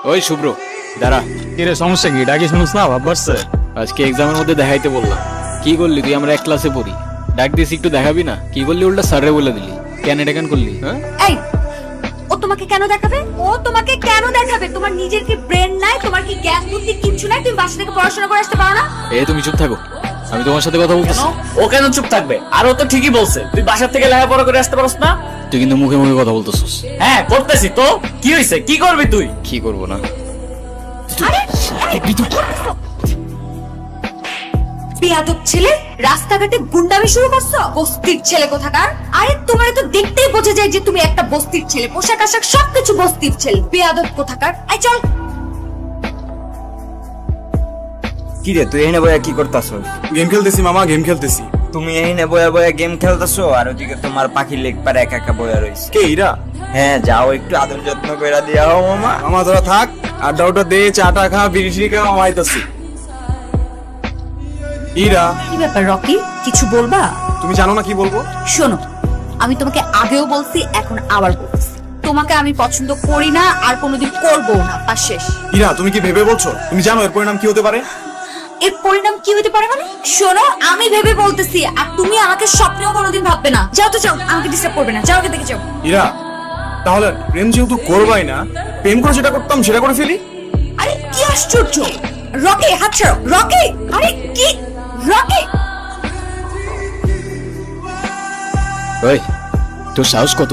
ওই শুভ্র দাঁড়া। কিরে সমস্যা কি? ডাকি শুনুস না, ভাব বাড়ছে। আজকে এক্সামের মধ্যে দেখাইতে বললাম। কি করলি তুই? আমরা এক ক্লাসে পড়ি, ডাক দিস একটু দেখাবি না? কি করলি? উল্টা স্যারে বলে দিলি। কেন এটা কেন করলি? হ্যাঁ এই, ও তোমাকে কেন দেখাবে? ও তোমাকে কেন দেখাবে? তোমার নিজের কি ব্রেন নাই? তোমার কি জ্ঞান বুদ্ধি কিচ্ছু নাই? তুমি বাসা থেকে পড়াশোনা করে আসতে পারো না? তুমি চুপ থাকো, আমি তোমার সাথে কথা বলতেছি। ও কেন চুপ থাকবে? আর ও তো ঠিকই বলছে, তুই বাসা থেকে লেখাপড়া করে আসতে পারস না। তুই কিন্তু মুখে মুখে কথা বলতেছিস। হ্যাঁ করতেছি তো, কি হয়েছে? কি করবি তুই? কি করবো না? আরে বেয়াদব ছেলে, রাস্তাঘাটে গুন্ডামি শুরু করছো? বস্তির ছেলে কোথাকার। আরে তোমার তো দেখতেই বোঝা যায় যে তুমি একটা বস্তির ছেলে। পোশাক আশাক সবকিছু বস্তির ছেলে। বেয়াদব কোথাকার। আই চল। কি রে তুই এখানে বয়া কি করতাছস? গেম খেলতেছি মামা, গেম খেলতেছি। তুমি এখানে বয়া বয়া গেম খেলতাছো আর ওদিকে তোমার পাখি লেগ পারে একা একা বয়া রইছে। কে ইরা? হ্যাঁ যাও একটু আদর যত্ন কইরা দিয়া হও মামা। মামা তোরা থাক, আড্ডা উড্ডা দে, চাটা খা, বিড়ি টিড়ি খা, আমি আইতাছি। ইরা, কি ব্যাপার রকি, কিছু বলবা? তুমি জানো না কি বলবো? শোনো, আমি তোমাকে আগেও বলছি, এখন আবার বলছি, তোমাকে আমি পছন্দ করি না আর কোনোদিন করবো না। আর শেষ। ইরা তুমি কি ভেবে বলছো? তুমি জানো এর পরিণাম কি হতে পারে? এর পরিণাম কি হতে পারে মানে? শোনো, আমি ভেবে বলতেছি আর তুমি আমাকে স্বপ্নেও কোনোদিন ভাববে না। যাও তো যাও, আমাকে ডিস্টার্ব করবে না। যাও, আগে দেখে যাও। ইরা, তাহলে প্রেম যেহেতু করবাই না, প্রেম করে যেটা করতাম সেটা করে ফেলি। আরে কি আশ্চর্য! রকি হাত ছাড়ো। রকি, আরে কি? রকি, ওই তোর সাহস কত?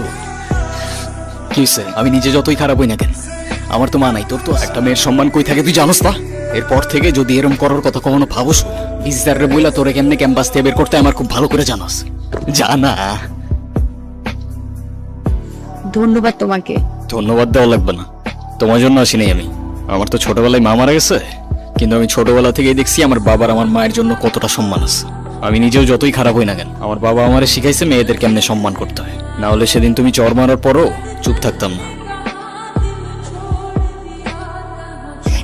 কি হইছে? আমি নিজে যতই খারাপ হই না কেন, আমার তো মা নাই। তোর তো একটা মেয়ের সম্মান কই থাকে তুই জানোস না? এরপর থেকে যদি এরম করার কথা কখনো ভাবস, ইজারে বইলা তোরে কেমনে ক্যাম্পাস থেকে বের করতে আমার খুব ভালো করে জানাস। জানা। ধন্যবাদ তোমাকে। ধন্যবাদ দেওয়া লাগবে না, তোমার জন্য আসি নাই আমি। আমার তো ছোটবেলায় মা মারা গেছে, কিন্তু আমি ছোটবেলা থেকেই দেখছি আমার বাবার আমার মায়ের জন্য কতটা সম্মান আছে। আমি নিজেও যতই খারাপ হই না কেন, আমার বাবা আমারে শিখাইছে মেয়েদের কেমনে সম্মান করতে হয়। না হলে সেদিন তুমি চর মারার পরও চুপ থাকতাম না।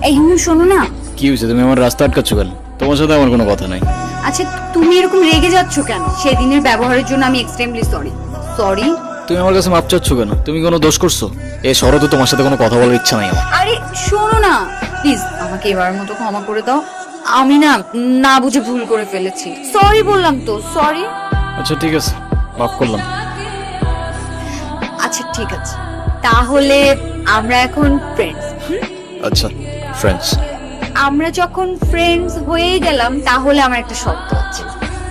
এই শোনো না। কি হয়েছে? তুমি আমার রাস্তা আটকাচ্ছ কেন? তোমার সাথে আমার কোনো কথা নাই। আচ্ছা, তুমি এরকম রেগে যাচ্ছ কেন? সেদিনের ব্যবহারের জন্য আমি এক্সট্রিমলি সরি। সরি। তুমি আমার কাছে মাপ চাচ্ছ কেন? তুমি কোনো দোষ করছো? এ শরৎ, তোমার সাথে কোনো কথা বলার ইচ্ছা নাই আমার। আরে শোনো না, প্লিজ আমাকে এবারের মতো ক্ষমা করে দাও। আমি না না বুঝে ভুল করে ফেলেছি। সরি বললাম তো, সরি। আচ্ছা ঠিক আছে, মাফ করলাম। আচ্ছা ঠিক আছে, তাহলে আমরা এখন ফ্রেন্ডস। আচ্ছা ফ্রেন্ডস। আমরা যখন ফ্রেন্ডস হয়ে গেলাম, তাহলে আমার একটা শর্ত আছে।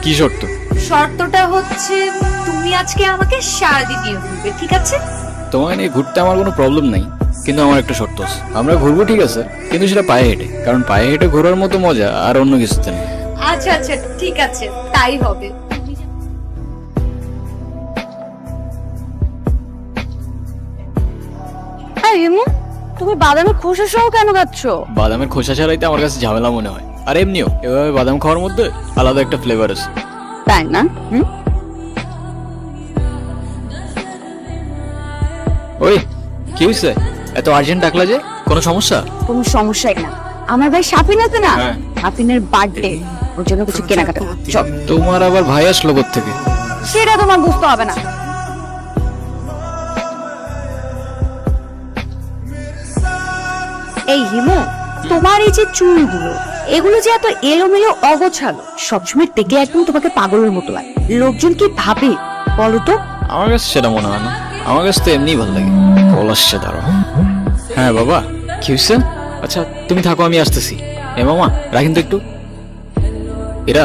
কি শর্ত? শর্তটা হচ্ছে তুমি আজকে আমাকে সারাদিন দিয়ে ঘুরবে, ঠিক আছে? তোমায় নিয়ে ঘুরতে আমার কোনো প্রবলেম নাই, কিন্তু আমার একটা শর্ত আছে। আমরা ঘুরবো ঠিক আছে, কিন্তু সেটা পায়ে হেঁটে, কারণ পায়ে হেঁটে ঘোরার মতো মজা আর অন্য কিছুতে নেই। আচ্ছা আচ্ছা ঠিক আছে, তাই হবে। তুমি বাদামের খোসা সহ কেন খাচ্ছ? বাদামের খোসা ছাড়াইতে আমার কাছে ঝামেলা মনে হয়, আর এমনিও এভাবে বাদাম খাওয়ার মধ্যে আলাদা একটা ফ্লেভার আছে। তাই না? ওই কি হয়েছে? এত আর্জেন্ট ডাকলা যে? কোনো সমস্যা? কোনো সমস্যাই না। আমার ভাই শাফিন আছে না, হ্যাঁ। শাফিনের বার্থডে, ওর জন্য কিছু কেনাকাটা করতে। চল। তোমার আবার ভাই আসলো থেকে? সেটা তোমার বুঝতে হবে না। এই হিমু, তোমার এই যে চুলগুলো, এগুলো যে এত এলোমেলো অগোছালো, সবসময় দেখলে একদম তোমাকে পাগলের মতো লাগে। লোকজন কি ভাবে বলো তো? আমার কাছে সেটা মনে হয় না, আমার কাছে তো এমনিই ভালো লাগে। কল আসছে, দাঁড়াও। হ্যাঁ বাবা, কি হয়েছে? আচ্ছা তুমি থাকো, আমি আসতেছি। এ মামা রাখেন তো একটু। এরা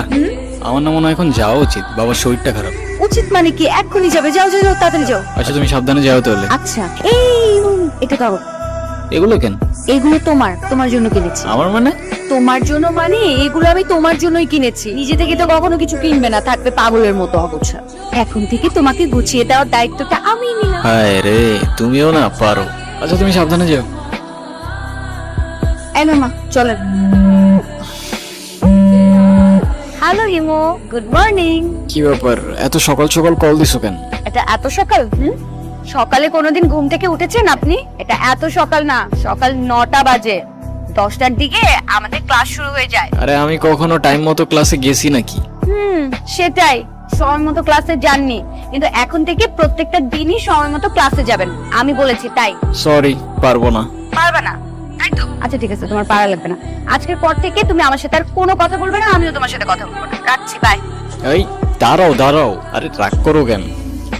আমার না মনে হয় এখন যাওয়া উচিত, বাবার শরীরটা খারাপ। উচিত মানে কি? এক্ষুনি যাবে। যাও যাও যাও, তাড়াতাড়ি যাও। আচ্ছা তুমি সাবধানে যাও তাহলে। আচ্ছা এই এটা দাও। এগুলো কেন? এগুলো তোমার জন্য কিনেছি। আমার মানে? তোমার জন্য মানে এগুলো আমি তোমার জন্যই কিনেছি। নিজে থেকে তো কখনো কিছু কিনবে না, থাকবে পাগলের মতো অগোছালো। এখন থেকে তোমাকে গুছিয়ে দেওয়ার দায়িত্বটা আমি নিলাম। হায় রে, তুমিও না পারো। আচ্ছা তুমি সাবধানে যাও। এই মামা চলেন। হ্যালো হিমো, গুড মর্নিং। কি ব্যাপার, এত সকাল সকাল কল দিছো কেন? এটা এত সকাল? সকালে কোনোদিন ঘুম থেকে উঠেছেন আপনি? এটা এত সকাল না, সকাল 9টা বাজে। 10টার দিকে আমাদের ক্লাস শুরু হয়ে যায়। আরে আমি কখনো টাইম মতো ক্লাসে গেছি নাকি? সেটাই, সময় মতো ক্লাসে যাননি, কিন্তু এখন থেকে প্রত্যেকটা দিনই সময় মতো ক্লাসে যাবেন। আমি বলেছি তাই। সরি, পারবো না। পারবে না? আচ্ছা ঠিক আছে, তোমার পারা লাগবে না। আজকের পর থেকে তুমি আমার সাথে আর কোনো কথা বলবে না, আমিও তোমার সাথে কথা বলবো না। রাখছি, বাই। এই দাঁড়াও দাঁড়াও, আরে রাগ করো কেন?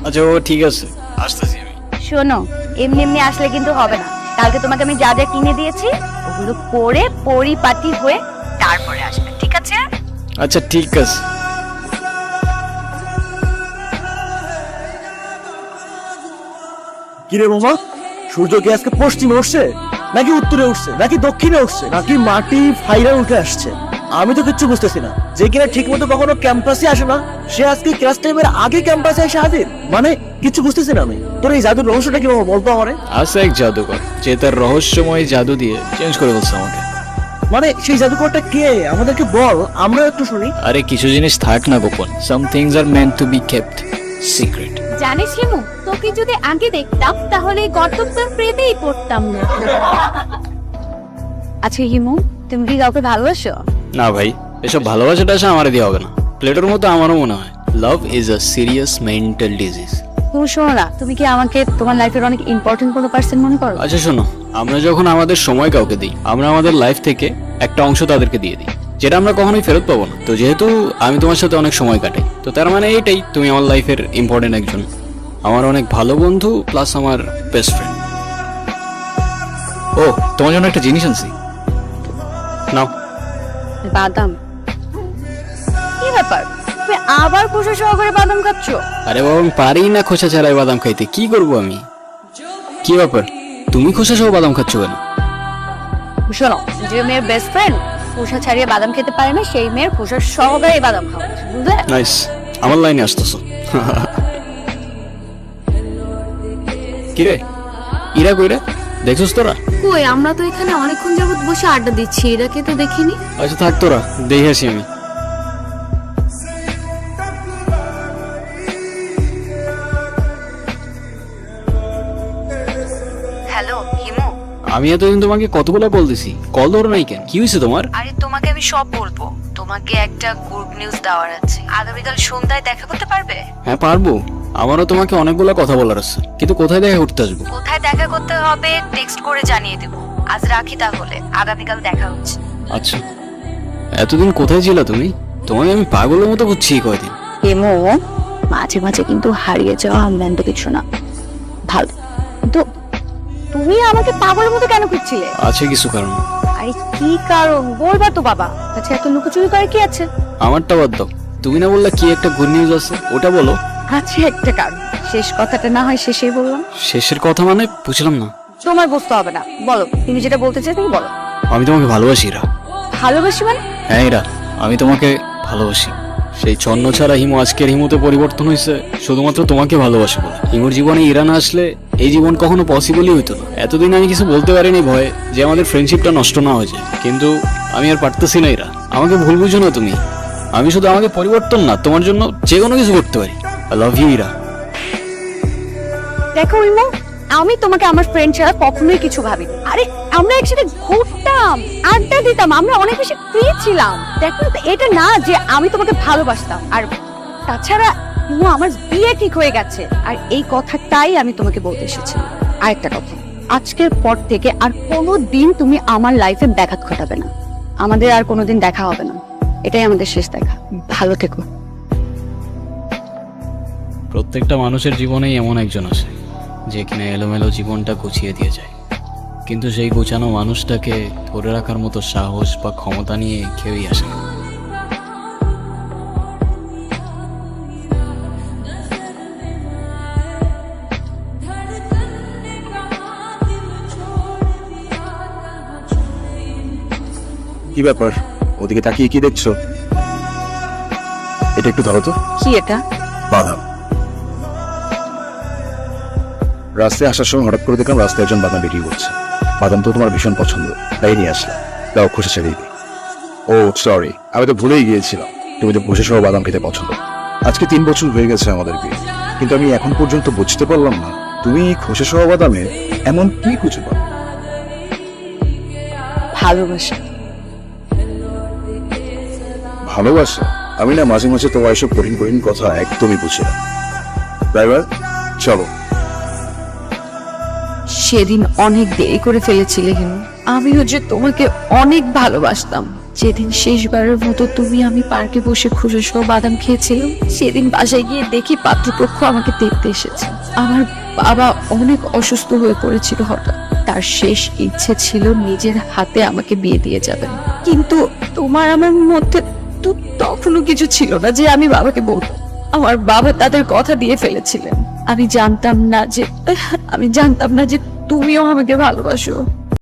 আচ্ছা ও ঠিক আছে, আসতেছি আমি। শোনো, এমনি এমনি আসলে কিন্তু হবে না। কালকে তোমাকে আমি যা যা কিনে দিয়েছি ওগুলো পরে পরিপাটি হয়ে তারপরে আসবে, ঠিক আছে? আচ্ছা ঠিক আছে। কিরে মামা, সূর্য কি আজকে পশ্চিমে উঠছে নাকি উত্তরে উঠছে নাকি দক্ষিণে উঠছে নাকি মাটি ফাইরা উঠে আসছে? আমি তো কিচ্ছু বুঝতেছি না। যে কিনা ঠিক মতো কখনো ক্যাম্পাসে আসে না, সে আজকে ক্লাস টাইমের আগে ক্যাম্পাসে এসে হাজির। মানে কিছু বুঝতেছি না আমি। তোর এই জাদুর রহস্যটা কি মামা, বলতো আমারে? আছে এক জাদুকর যে তার রহস্যময় জাদু দিয়ে চেঞ্জ করে বলছে আমাকে। মানে সেই জাদুকরটা কে, আমাদেরকে বল, আমরা একটু শুনি। আরে কিছু জিনিস থাক না গোপন, some things are meant to be kept secret. জানিস হিমু, তোকে যদি আগে দেখতাম তাহলে গর্তটা প্রেতেই পড়তাম না। আচ্ছা হিমু, তুমি কি কাউকে ভালোবাসো? না ভাই, এসব ভালোবাসাটা আসে আমার দিয়ে হবে না। প্লেটোর মতো আমারও মনে হয় love is a serious mental disease. তুমি শোনো না, তুমি কি আমাকে তোমার লাইফের অনেক ইম্পর্টেন্ট কোনো পার্সন মনে করো? আচ্ছা শোনো, আমরা যখন আমাদের সময় কাউকে দিই, আমরা আমাদের লাইফ থেকে একটা অংশ তাদেরকে দিয়ে দিই, যেটা আমরা কখনোই ফেরত পাবো না। তো যেহেতু আমি তোমার সাথে অনেক সময় কাটাই, তো তার মানে এইটাই, তুমি আমার লাইফের ইম্পর্টেন্ট একজন, আমার অনেক ভালো বন্ধু প্লাস আমার বেস্ট ফ্রেন্ড। ও, তোমার জন্য একটা জিনিস আনছি, নাও। বাদাম? কি ব্যাপার, তুমি আবার খোসা সহকারে বাদাম খাচ্ছ? আরে বাবা, আমি পারি না খোসা ছাড়াই বাদাম খাইতে, কি করবো আমি? কি ব্যাপার, তুমি খোসা সহ বাদাম খাচ্ছ কেন? শোনো, যে মেয়ের বেস্ট ফ্রেন্ড খোসা ছাড়িয়ে বাদাম খেতে পারে না, সেই মেয়ের খোসা সহকারে বাদাম খাওয়া উচিত, বুঝলে? নাইস, আমার লাইনে আসতেছো। কিরে, ইরা কইরা দেখছস তোরা? কই, আমরা তো এখানে অনেকক্ষণ যাবত বসে আড্ডা দিচ্ছি, এরাকে তো দেখিনি। আচ্ছা থাক, তোরা দেখে আসি আমি। হ্যালো হিমু। আমি এতদিন তোমাকে কতগুলো কল দিছি, কল ধরো নাই কেন? কি হয়েছে তোমার? আরে তোমাকে আমি সব বলবো, তোমাকে একটা গুড নিউজ দেওয়ার আছে। আগামীকাল সন্ধ্যায় দেখা করতে পারবে? হ্যাঁ পারবো, আমারও তোমাকে অনেকগুলো কথা বলার আছে, কিন্তু কোথায় দেখা করতে আসবো? কোথায় দেখা করতে হবে টেক্সট করে জানিয়ে দেবো। আজ রাখি তাহলে, আগামীকাল দেখা হচ্ছে। আচ্ছা, এতদিন কোথায় ছিলা তুমি? তোমাকে আমি পাগলের মতো বুঝছি কয়দিন। হিমু, মাঝে মাঝে কিন্তু হারিয়ে যাওয়া আমদান্ত কিছু না, ভালো। তো তুমি আমাকে পাগলের মতো কেন খুঁজছিলে? আছে কিছু কারণ। আরে কি কারণ বলবা তো বাবা, আচ্ছা এত লুকোচুরি করে কি আছে? আমারটা বাদ দাও, তুমি না বললা কি একটা গুড নিউজ আছে, ওটা বলো। আছে একটা কারণ, শেষ কথাটা না হয় শেষেই বললাম। শেষের কথা মানে বুঝলাম না। তোমার বুঝতে হবে না, বলো তুমি যেটা বলতে চাই তুমি বলো। আমি তোমাকে ভালোবাসি ইরা। ভালোবাসি মানে? হ্যাঁ ইরা, আমি তোমাকে ভালোবাসি। সেই ছন্ন ছাড়া হিমু আজকের হিমুতে পরিবর্তন হয়েছে শুধুমাত্র তোমাকে ভালোবাসে বলে। হিমুর জীবনে ইরা না আসলে এই জীবন কখনো পসিবলই হইতো না। এতদিন আমি কিছু বলতে পারিনি ভয়ে যে আমাদের ফ্রেন্ডশিপটা নষ্ট না হয়ে যায়, কিন্তু আমি আর পারতেছি না ইরা। আমাকে ভুল বুঝো না তুমি, আমি শুধু আমাকে পরিবর্তন না, তোমার জন্য যে কোনো কিছু করতে পারি। I love you Ira. দেখো ইমো, আমি তোমাকে আমার ফ্রেন্ড ছাড়া কখনোই কিছু ভাবিনি। আরে আমরা একসাথে ঘুরতাম, আড্ডা দিতাম, আমরা অনেক বেশি ফ্রি ছিলাম। দেখো এটা না যে আমি তোমাকে ভালোবাসতাম। আর তাছাড়া ইমো, আমার বিয়ে ঠিক হয়ে গেছে, আর এই কথাটাই আমি তোমাকে বলতে এসেছি। আরেকটা কথা, আজকের পর থেকে আর কোনো দিন তুমি আমার লাইফে ব্যাঘাত ঘটাবে না। আমাদের আর কোনোদিন দেখা হবে না, এটাই আমাদের শেষ দেখা। ভালো থেকো। প্রত্যেকটা মানুষের জীবনেই এমন একজন আসে যে কিনা এলোমেলো জীবনটা গুছিয়ে দিয়ে যায়, কিন্তু সেই গোছানো মানুষটাকে ধরে রাখার মতো সাহস বা ক্ষমতা নিয়ে কেউই আসে না। কি ব্যাপার, ওদিকে তাকিয়ে কি দেখছো? এটা একটু ধরো তো। কি এটা? বাদাম। রাস্তায় আসার সময় হঠাৎ করে দেখলাম রাস্তায় একজন বাদাম বিক্রি করছে। বাদাম তো তোমার ভীষণ পছন্দ, তাই নিয়ে আসলাম। দাও, খোসা ছাড়িয়ে দিই। ও সরি, আমি তো ভুলেই গিয়েছিলাম তুমি তো খোসা সহ বাদাম খেতে পছন্দ। আজকে 3 বছর হয়ে গেছে আমাদের বিয়ে, কিন্তু আমি এখন পর্যন্ত বুঝতে পারলাম না তুমি খোসা সহ বাদামে এমন কি খুঁজে পাও। ভালোবাসা। ভালোবাসা? আমি না মাঝে মাঝে তোমার এসব কঠিন কঠিন কথা একদমই বুঝি না। ড্রাইভার, চলো। সেদিন অনেক দেরি করে ফেলেছিলে হিমু, আমিও যে তোমাকে অনেক ভালোবাসতাম। যেদিন শেষবারের মতো তুমি আমি পার্কে বসে খুশি সহ বাদাম খেয়েছিলাম, সেদিন বাসায় গিয়ে দেখি পাত্রপক্ষ আমাকে দেখতে এসেছে। আমার বাবা অনেক অসুস্থ হয়ে পড়েছিল হঠাৎ। তার শেষ ইচ্ছে ছিল নিজের হাতে আমাকে বিয়ে দিয়ে যাবেন, কিন্তু তোমার আমার মধ্যে তো তখনও কিছু ছিল না যে আমি বাবাকে বলবো। আমার বাবা তাদের কথা দিয়ে ফেলেছিলেন। আমি জানতাম না যে তুমিও আমাকে ভালোবাসো।